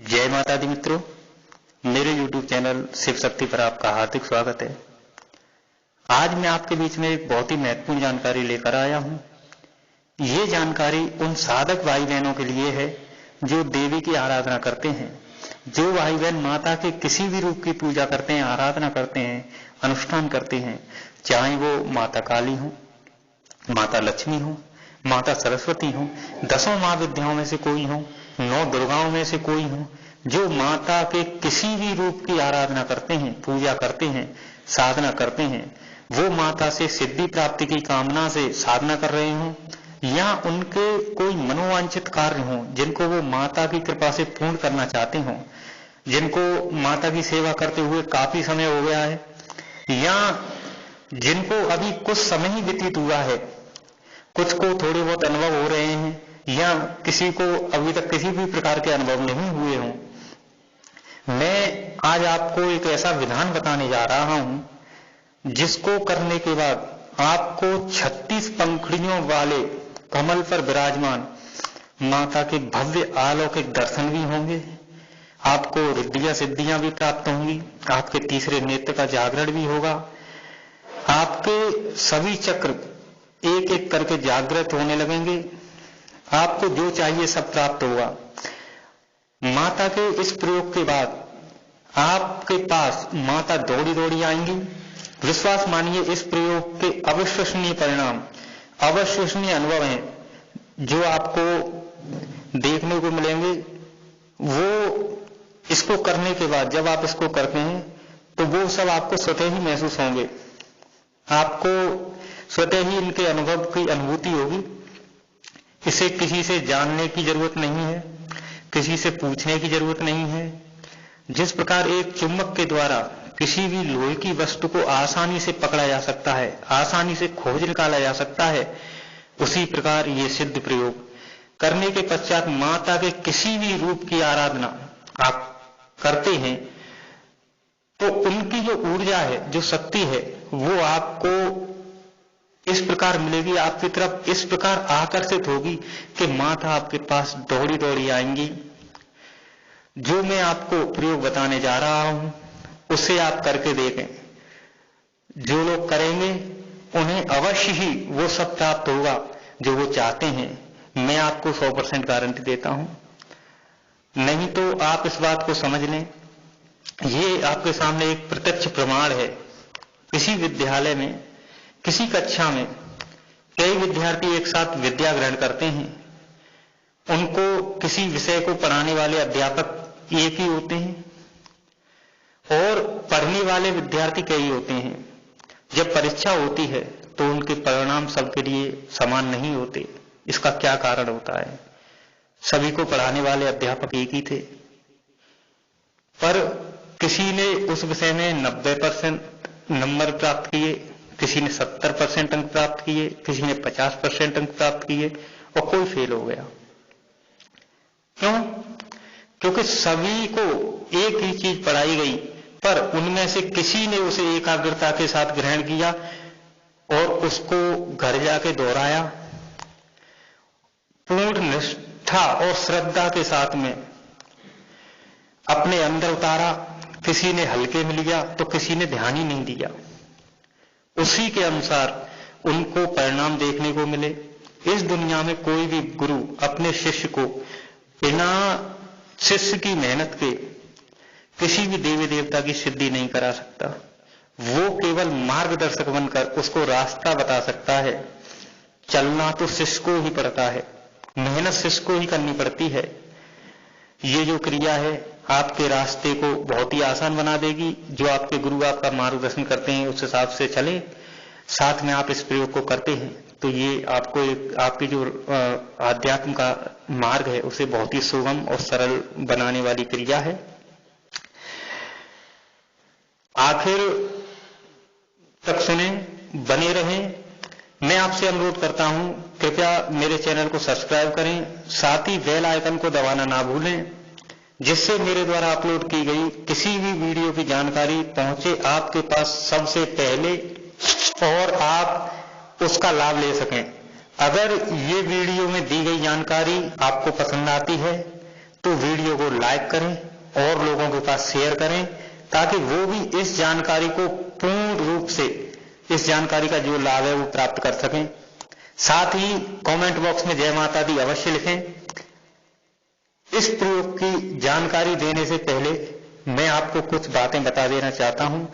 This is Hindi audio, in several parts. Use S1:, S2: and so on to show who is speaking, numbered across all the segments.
S1: जय माता दी मित्रों, मेरे YouTube चैनल शिव शक्ति पर आपका हार्दिक स्वागत है। आज मैं आपके बीच में एक बहुत ही महत्वपूर्ण जानकारी लेकर आया हूं। ये जानकारी उन साधक भाई बहनों के लिए है जो देवी की आराधना करते हैं, जो भाई बहन माता के किसी भी रूप की पूजा करते हैं, आराधना करते हैं, अनुष्ठान करते हैं, चाहे वो माता काली हो, माता लक्ष्मी हो, माता सरस्वती हो, 10 महाविद्याओं में से कोई हो, 9 दुर्गाओं में से कोई हो, जो माता के किसी भी रूप की आराधना करते हैं, पूजा करते हैं, साधना करते हैं, वो माता से सिद्धि प्राप्ति की कामना से साधना कर रहे हों या उनके कोई मनोवांछित कार्य हों जिनको वो माता की कृपा से पूर्ण करना चाहते हों, जिनको माता की सेवा करते हुए काफी समय हो गया है या जिनको अभी कुछ समय ही व्यतीत हुआ है, कुछ को थोड़े बहुत अनुभव हो रहे हैं या किसी को अभी तक किसी भी प्रकार के अनुभव नहीं हुए हों। मैं आज आपको एक ऐसा विधान बताने जा रहा हूं जिसको करने के बाद आपको 36 पंखुड़ियों वाले कमल पर विराजमान माता के भव्य अलौकिक दर्शन भी होंगे, आपको रिद्धियां सिद्धियां भी प्राप्त होंगी, आपके तीसरे नेत्र का जागरण भी होगा, आपके सभी चक्र एक एक करके जागृत होने लगेंगे, आपको जो चाहिए सब प्राप्त होगा। माता के इस प्रयोग के बाद आपके पास माता दौड़ी दौड़ी आएंगी। विश्वास मानिए, इस प्रयोग के अविश्वसनीय परिणाम, अविश्वसनीय अनुभव हैं जो आपको देखने को मिलेंगे। वो इसको करने के बाद जब आप इसको करते हैं तो वो सब आपको स्वतः ही महसूस होंगे, आपको स्वतः ही इनके अनुभव की अनुभूति होगी। इसे किसी से जानने की जरूरत नहीं है, किसी से पूछने की जरूरत नहीं है। जिस प्रकार एक चुंबक के द्वारा किसी भी लोहे की वस्तु को आसानी से पकड़ा जा सकता है, आसानी से खोज निकाला जा सकता है, उसी प्रकार ये सिद्ध प्रयोग करने के पश्चात माता के किसी भी रूप की आराधना आप करते हैं तो उनकी जो ऊर्जा है, जो शक्ति है, वो आपको इस प्रकार मिलेगी, आपकी तरफ इस प्रकार आकर्षित होगी कि माता आपके पास दौड़ी दौड़ी आएंगी। जो मैं आपको प्रयोग बताने जा रहा हूं उसे आप करके देखें। जो लोग करेंगे उन्हें अवश्य ही वो सब प्राप्त होगा जो वो चाहते हैं। मैं आपको 100% गारंटी देता हूं। नहीं तो आप इस बात को समझ लें, ये आपके सामने एक प्रत्यक्ष प्रमाण है। किसी विद्यालय में, किसी कक्षा में कई विद्यार्थी एक साथ विद्या ग्रहण करते हैं। उनको किसी विषय को पढ़ाने वाले अध्यापक एक ही होते हैं और पढ़ने वाले विद्यार्थी कई होते हैं। जब परीक्षा होती है तो उनके परिणाम सबके लिए समान नहीं होते। इसका क्या कारण होता है? सभी को पढ़ाने वाले अध्यापक एक ही थे, पर किसी ने उस विषय में 90% नंबर प्राप्त किए, किसी ने 70% अंक प्राप्त किए, किसी ने 50% अंक प्राप्त किए और कोई फेल हो गया। क्यों? क्योंकि सभी को एक ही चीज पढ़ाई गई, पर उनमें से किसी ने उसे एकाग्रता के साथ ग्रहण किया और उसको घर जाके दोहराया, पूर्ण निष्ठा और श्रद्धा के साथ में अपने अंदर उतारा। किसी ने हल्के में लिया तो किसी ने ध्यान ही नहीं दिया। उसी के अनुसार उनको परिणाम देखने को मिले। इस दुनिया में कोई भी गुरु अपने शिष्य को बिना शिष्य की मेहनत के किसी भी देवी देवता की सिद्धि नहीं करा सकता। वो केवल मार्गदर्शक बनकर उसको रास्ता बता सकता है। चलना तो शिष्य को ही पड़ता है, मेहनत शिष्य को ही करनी पड़ती है। ये जो क्रिया है आपके रास्ते को बहुत ही आसान बना देगी। जो आपके गुरु आपका मार्गदर्शन करते हैं उस हिसाब से चले, साथ में आप इस प्रयोग को करते हैं तो ये आपको एक आपकी जो आध्यात्म का मार्ग है उसे बहुत ही सुगम और सरल बनाने वाली क्रिया है। आखिर तक सुने, बने रहें। मैं आपसे अनुरोध करता हूं, कृपया मेरे चैनल को सब्सक्राइब करें, साथ ही बेल आइकन को दबाना ना भूलें, जिससे मेरे द्वारा अपलोड की गई किसी भी वीडियो की जानकारी पहुंचे आपके पास सबसे पहले और आप उसका लाभ ले सकें। अगर ये वीडियो में दी गई जानकारी आपको पसंद आती है तो वीडियो को लाइक करें और लोगों के पास शेयर करें, ताकि वो भी इस जानकारी को पूर्ण रूप से, इस जानकारी का जो लाभ है वो प्राप्त कर सकें। साथ ही कमेंट बॉक्स में जय माता दी अवश्य लिखें। इस प्रयोग की जानकारी देने से पहले मैं आपको कुछ बातें बता देना चाहता हूं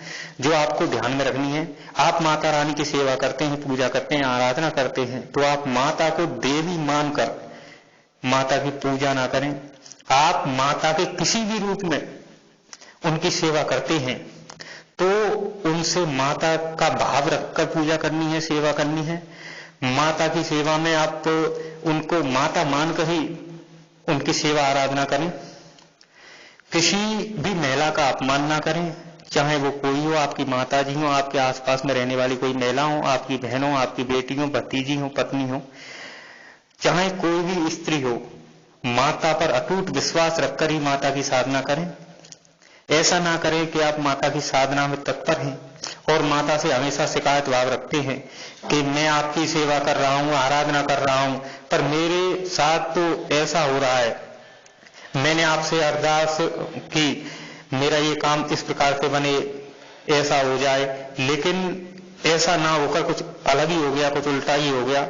S1: जो आपको ध्यान में रखनी है। आप माता रानी की सेवा करते हैं, पूजा करते हैं, आराधना करते हैं, तो आप माता को देवी मानकर माता की पूजा ना करें। आप माता के किसी भी रूप में उनकी सेवा करते हैं तो उनसे माता का भाव रखकर पूजा करनी है, सेवा करनी है। माता की सेवा में आप उनको माता मानकर ही उनकी सेवा आराधना करें। किसी भी महिला का अपमान ना करें, चाहे वो कोई हो, आपकी माता जी हो, आपके आसपास में रहने वाली कोई महिला हो, आपकी बहन हो, आपकी बेटी हो, भतीजी हो, पत्नी हो, चाहे कोई भी स्त्री हो, माता पर अटूट विश्वास रखकर ही माता की साधना करें। ऐसा ना करें कि आप माता की साधना में तत्पर हैं और माता से हमेशा शिकायत भाव रखते हैं कि मैं आपकी सेवा कर रहा हूं, आराधना कर रहा हूं, पर मेरे साथ तो ऐसा हो रहा है, मैंने आपसे अरदास की मेरा ये काम इस प्रकार से बने, ऐसा हो जाए, लेकिन ऐसा ना होकर कुछ अलग ही हो गया, कुछ उल्टा ही हो गया।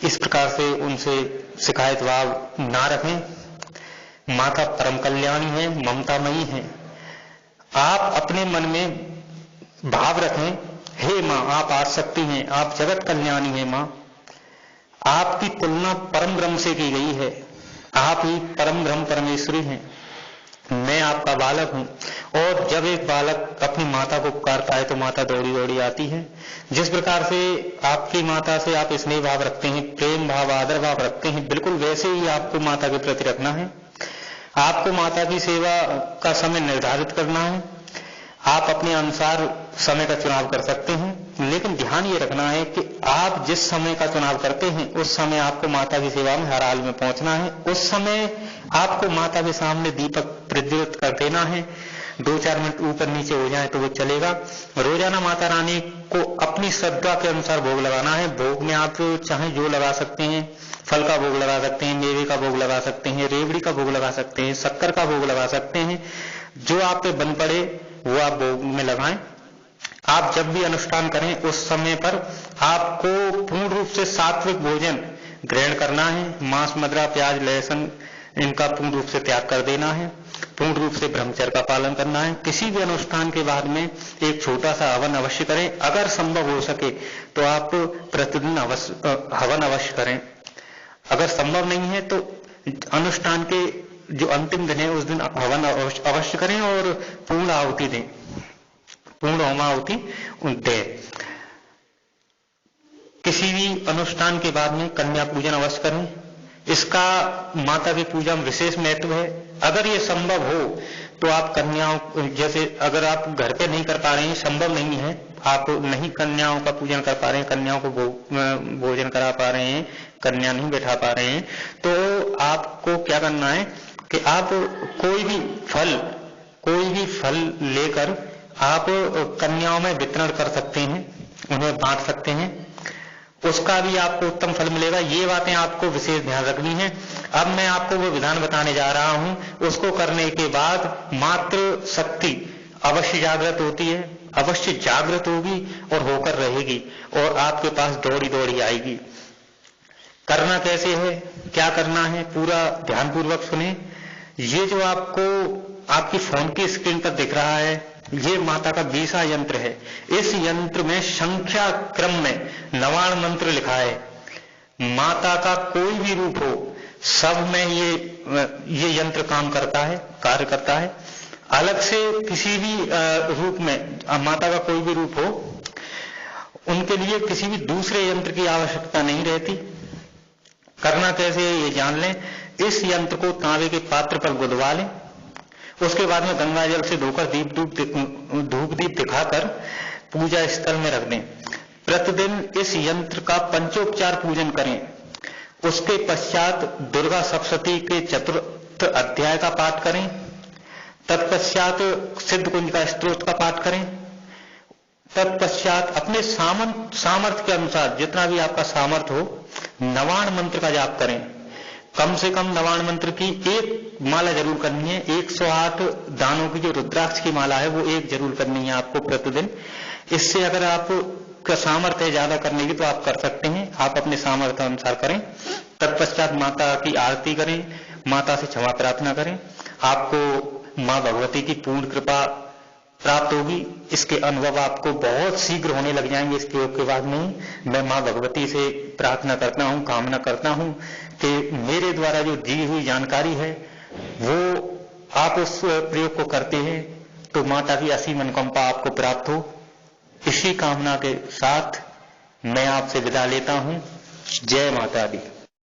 S1: इस प्रकार से उनसे शिकायत भाव ना रखें। माता परम कल्याणी है, ममतामयी है। आप अपने मन में भाव रखें, हे मां आप आ सकती हैं, आप जगत कल्याणी हैं मां, आपकी तुलना परम ब्रह्म से की गई है, आप ही परम ब्रह्म परमेश्वरी हैं, मैं आपका बालक हूं। और जब एक बालक अपनी माता को पुकारता है तो माता दौड़ी दौड़ी आती है। जिस प्रकार से आपकी माता से आप स्नेह भाव रखते हैं, प्रेम भाव, आदर भाव रखते हैं, बिल्कुल वैसे ही आपको माता के प्रति रखना है। आपको माता की सेवा का समय निर्धारित करना है। आप अपने अनुसार समय का चुनाव कर सकते हैं, लेकिन ध्यान ये रखना है कि आप जिस समय का चुनाव करते हैं उस समय आपको माता की सेवा में हर हाल में पहुंचना है। उस समय आपको माता के सामने दीपक प्रज्वलित कर देना है। 2-4 मिनट ऊपर नीचे हो जाए तो वो चलेगा। रोजाना माता रानी को अपनी श्रद्धा के अनुसार भोग लगाना है। भोग में आप चाहे जो लगा सकते हैं, फल का भोग लगा सकते हैं, मेवे का भोग लगा सकते हैं, रेवड़ी का भोग लगा सकते हैं, शक्कर का भोग लगा सकते हैं। जो आप पे बन पड़े वो आप भोग में लगाएं। आप जब भी अनुष्ठान करें उस समय पर आपको पूर्ण रूप से सात्विक भोजन ग्रहण करना है। मांस, मदिरा, प्याज, लहसुन इनका पूर्ण रूप से त्याग कर देना है। पूर्ण रूप से ब्रह्मचर्य का पालन करना है। किसी भी अनुष्ठान के बाद में एक छोटा सा हवन अवश्य करें। अगर संभव हो सके तो आप प्रतिदिन हवन अवश्य करें। अगर संभव नहीं है तो अनुष्ठान के जो अंतिम दिन है उस दिन हवन अवश्य करें और पूर्ण आहुति दें, पूर्ण होमाहुति दें। किसी भी अनुष्ठान के बाद में कन्या पूजन अवश्य करें। इसका माता की पूजा में विशेष महत्व है। अगर ये संभव हो तो आप कन्याओं, जैसे अगर आप घर पे नहीं कर पा रहे हैं, संभव नहीं है, आप नहीं कन्याओं का पूजन कर पा रहे हैं, कन्याओं को भोजन करा पा रहे हैं, कन्या नहीं बैठा पा रहे हैं, तो आपको क्या करना है कि आप कोई भी फल लेकर आप कन्याओं में वितरण कर सकते हैं, उन्हें बांट सकते हैं, उसका भी आपको उत्तम फल मिलेगा। ये बातें आपको विशेष ध्यान रखनी है। अब मैं आपको वो विधान बताने जा रहा हूं, उसको करने के बाद मातृ शक्ति अवश्य जागृत होती है, अवश्य जागृत होगी और होकर रहेगी और आपके पास दौड़ी दौड़ी आएगी। करना कैसे है, क्या करना है, पूरा ध्यानपूर्वक सुने। ये जो आपको आपकी फोन की स्क्रीन पर दिख रहा है, ये माता का 20वां यंत्र है। इस यंत्र में संख्या क्रम में 99 मंत्र लिखा है। माता का कोई भी रूप हो, सब में ये यंत्र काम करता है, कार्य करता है। अलग से किसी भी रूप में माता का कोई भी रूप हो, उनके लिए किसी भी दूसरे यंत्र की आवश्यकता नहीं रहती। करना कैसे है ये जान लें। इस यंत्र को तांबे के पात्र पर गुदवा लें। उसके बाद में गंगा जल से धोकर धूप दीप दिखाकर पूजा स्थल में रख दें। प्रतिदिन इस यंत्र का पंचोपचार पूजन करें। उसके पश्चात दुर्गा सप्तशती के 4th अध्याय का पाठ करें। तत्पश्चात सिद्ध कुंज का स्तोत्र का पाठ करें। तत्पश्चात अपने सामर्थ्य के अनुसार जितना भी आपका सामर्थ्य हो 99 मंत्र का जाप करें। कम से कम नवाण मंत्र की एक माला जरूर करनी है। 108 दानों की जो रुद्राक्ष की माला है वो एक जरूर करनी है आपको प्रतिदिन। इससे अगर आपका सामर्थ्य है ज्यादा करने की तो आप कर सकते हैं, आप अपने सामर्थ्य अनुसार करें। तत्पश्चात माता की आरती करें, माता से क्षमा प्रार्थना करें, आपको मां भगवती की पूर्ण कृपा प्राप्त होगी। इसके अनुभव आपको बहुत शीघ्र होने लग जाएंगे इस प्रयोग के बाद में। मैं मां भगवती से प्रार्थना करता हूं, कामना करता हूं कि मेरे द्वारा जो दी हुई जानकारी है वो आप उस प्रयोग को करते हैं तो माता की असीम अनुकंपा आपको प्राप्त हो। इसी कामना के साथ मैं आपसे विदा लेता हूं। जय माता दी।